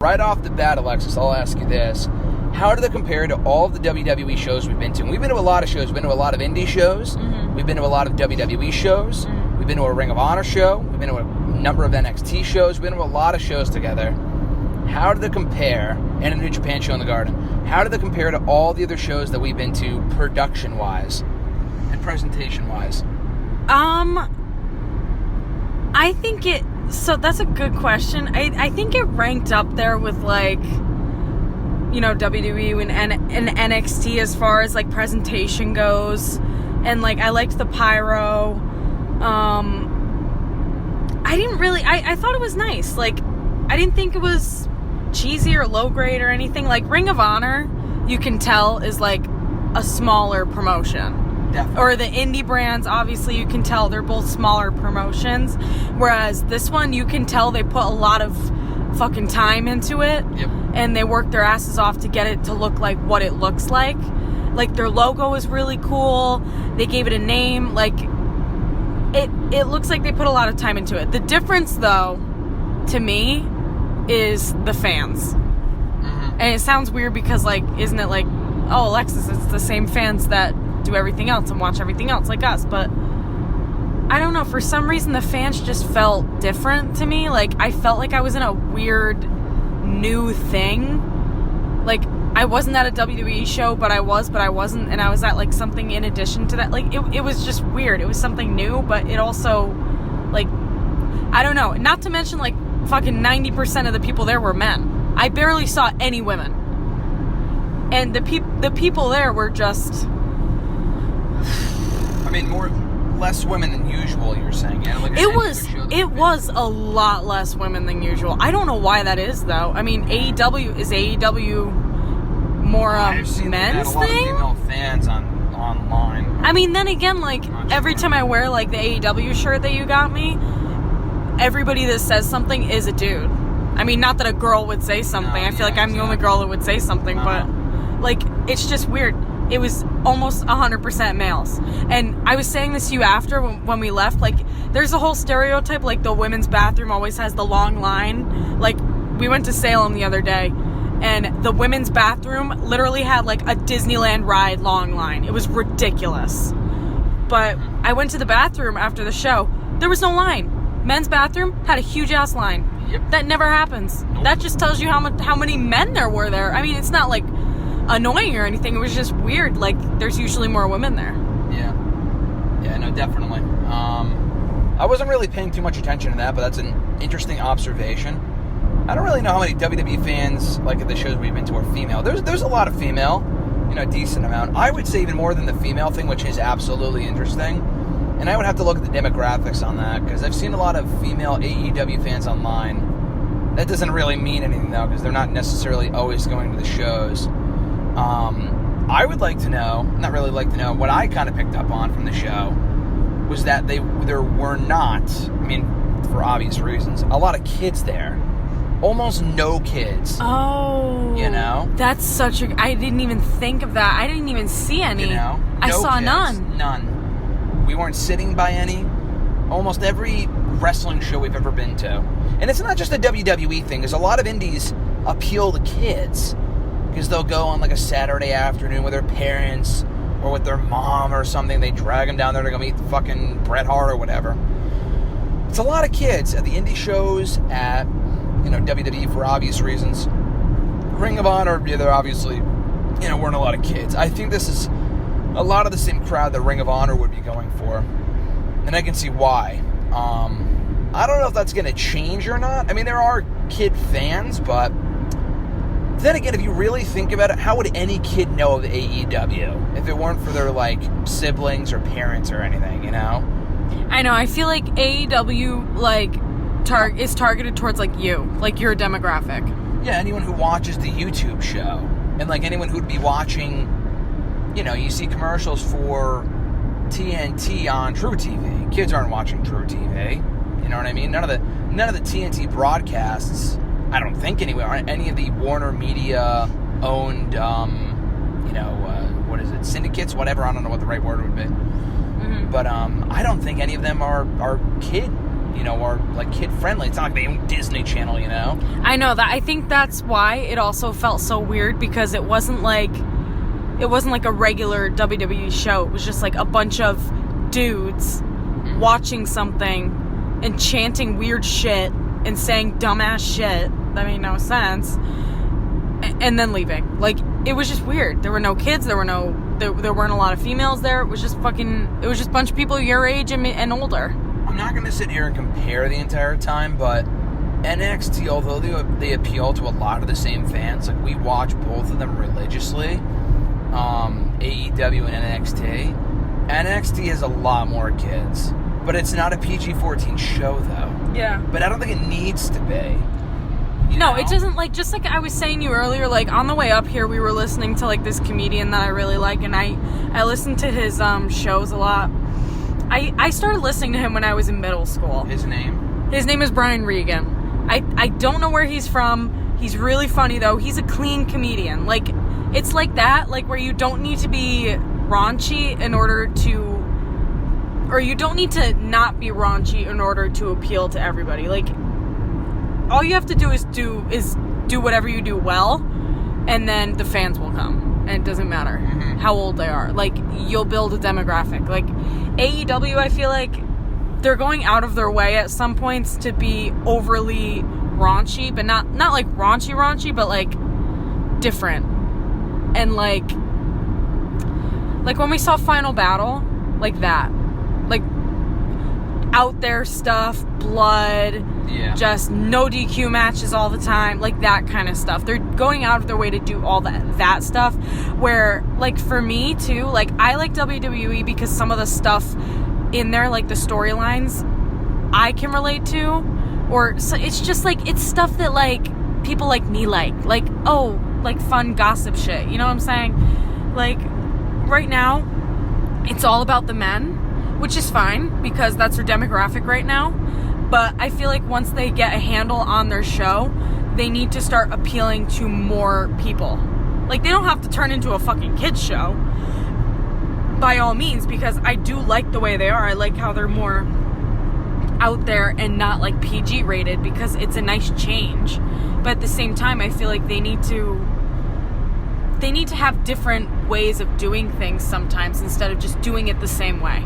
Right off the bat, Alexis, I'll ask you this. How do they compare to all of the WWE shows we've been to? And we've been to a lot of shows. We've been to a lot of indie shows. Mm-hmm. We've been to a lot of WWE shows. Mm-hmm. We've been to a Ring of Honor show. We've been to a number of NXT shows. We've been to a lot of shows together. How do they compare, and a New Japan show in the Garden, how do they compare to all the other shows that we've been to production-wise and presentation-wise? I think so that's a good question. I think it ranked up there with, like, you know, WWE and NXT as far as, like, presentation goes. And, like, I liked the pyro. I didn't really, I thought it was nice. Like, I didn't think it was cheesy or low grade or anything. Like, Ring of Honor, you can tell, is, like, a smaller promotion. Definitely. Or the indie brands, obviously, you can tell they're both smaller promotions. Whereas this one, you can tell they put a lot of fucking time into it. Yep. And they work their asses off to get it to look like what it looks like. Like, their logo is really cool. They gave it a name. Like, it looks like they put a lot of time into it. The difference, though, to me, is the fans. Mm-hmm. And it sounds weird because, like, isn't it like, oh, Alexis, it's the same fans that do everything else and watch everything else like us. But I don't know, for some reason the fans just felt different to me. Like, I felt like I was in a weird new thing. Like, I wasn't at a WWE show, but I wasn't, and I was at, like, something in addition to that. Like, it was just weird. It was something new, but it also, like, I don't know. Not to mention, like, fucking 90% of the people there were men. I barely saw any women. And the people there were just... I mean, less women than usual, you're saying. Yeah? Like it was a lot less women than usual. I don't know why that is, though. I mean, is AEW more men's thing? I've seen a lot of female fans online. I mean, then again, like, every time I wear, like, the AEW shirt that you got me, everybody that says something is a dude. I mean, not that a girl would say something. I feel like I'm the only girl that would say something, but, like, it's just weird. It was almost 100% males. And I was saying this to you after when we left, like, there's a whole stereotype, like, the women's bathroom always has the long line. Like, we went to Salem the other day, and the women's bathroom literally had, like, a Disneyland ride long line. It was ridiculous. But I went to the bathroom after the show. There was no line. Men's bathroom had a huge-ass line. Yep. That never happens. Nope. That just tells you how many men there were there. I mean, it's not, like, annoying or anything. It was just weird. Like, there's usually more women there. Yeah, no, definitely. I wasn't really paying too much attention to that, but that's an interesting observation. I don't really know how many WWE fans, like, at the shows we've been to, are female. There's a lot of female, you know, a decent amount. I would say even more than the female thing, which is absolutely interesting. And I would have to look at the demographics on that, because I've seen a lot of female AEW fans online. That doesn't really mean anything, though, because they're not necessarily always going to the shows. I would like to know, not really like to know, what I kind of picked up on from the show was that there were not, I mean, for obvious reasons, a lot of kids there. Almost no kids. Oh. You know? That's such a... I didn't even think of that. I didn't even see any. You know? I saw kids, none. None. We weren't sitting by any. Almost every wrestling show we've ever been to. And it's not just a WWE thing. There's a lot of indies appeal to kids. Because they'll go on, like, a Saturday afternoon with their parents or with their mom or something. They drag them down there to go meet fucking Bret Hart or whatever. It's a lot of kids at the indie shows, at, you know, WWE for obvious reasons. Ring of Honor, yeah, there obviously, you know, weren't a lot of kids. I think this is a lot of the same crowd that Ring of Honor would be going for. And I can see why. I don't know if that's going to change or not. I mean, there are kid fans, but... Then again, if you really think about it, how would any kid know of AEW if it weren't for their, like, siblings or parents or anything, you know? I know. I feel like AEW, like, is targeted towards, like, you. Like, your demographic. Yeah, anyone who watches the YouTube show. And, like, anyone who'd be watching, you know, you see commercials for TNT on True TV. Kids aren't watching True TV. You know what I mean? None of the TNT broadcasts... I don't think anyway, aren't any of the Warner Media owned, what is it, syndicates, whatever, I don't know what the right word would be. Mm-hmm. But I don't think any of them are kid are like kid friendly. It's not like they own Disney Channel, I know that. I think that's why it also felt so weird, because it wasn't like a regular WWE show. It was just like a bunch of dudes watching something and chanting weird shit and saying dumbass shit that made no sense, and then leaving. Like, it was just weird. There were no kids. There weren't a lot of females there. It was just a bunch of people your age and older. I'm not going to sit here and compare the entire time, but NXT, although they appeal to a lot of the same fans, like, we watch both of them religiously, AEW and NXT has a lot more kids, but it's not a PG-14 show, though. Yeah. But I don't think it needs to be. No, it doesn't, like, just like I was saying to you earlier, like, on the way up here, we were listening to, like, this comedian that I really like, and I listened to his shows a lot. I started listening to him when I was in middle school. His name? His name is Brian Regan. I don't know where he's from. He's really funny, though. He's a clean comedian. Like, it's like that, like, where you don't need to be raunchy in order to... Or you don't need to not be raunchy in order to appeal to everybody. Like, all you have to do is do whatever you do well, and then the fans will come. And it doesn't matter how old they are. Like, you'll build a demographic. Like, AEW, I feel like they're going out of their way at some points to be overly raunchy, but not like raunchy, but like different. And like when we saw Final Battle, like that. Like, out there stuff, blood, just no DQ matches all the time, like that kind of stuff. They're going out of their way to do all that stuff, where, like, for me too, like, I like WWE because some of the stuff in there, like the storylines, I can relate to, or so it's just like, it's stuff that, like, people like me like, oh, like fun gossip shit, you know what I'm saying? Like, right now, it's all about the men, which is fine, because that's their demographic right now. But I feel like once they get a handle on their show, they need to start appealing to more people. Like, they don't have to turn into a fucking kids show, by all means, because I do like the way they are. I like how they're more out there and not, like, PG rated, because it's a nice change. But at the same time, I feel like they need to have different ways of doing things sometimes, instead of just doing it the same way.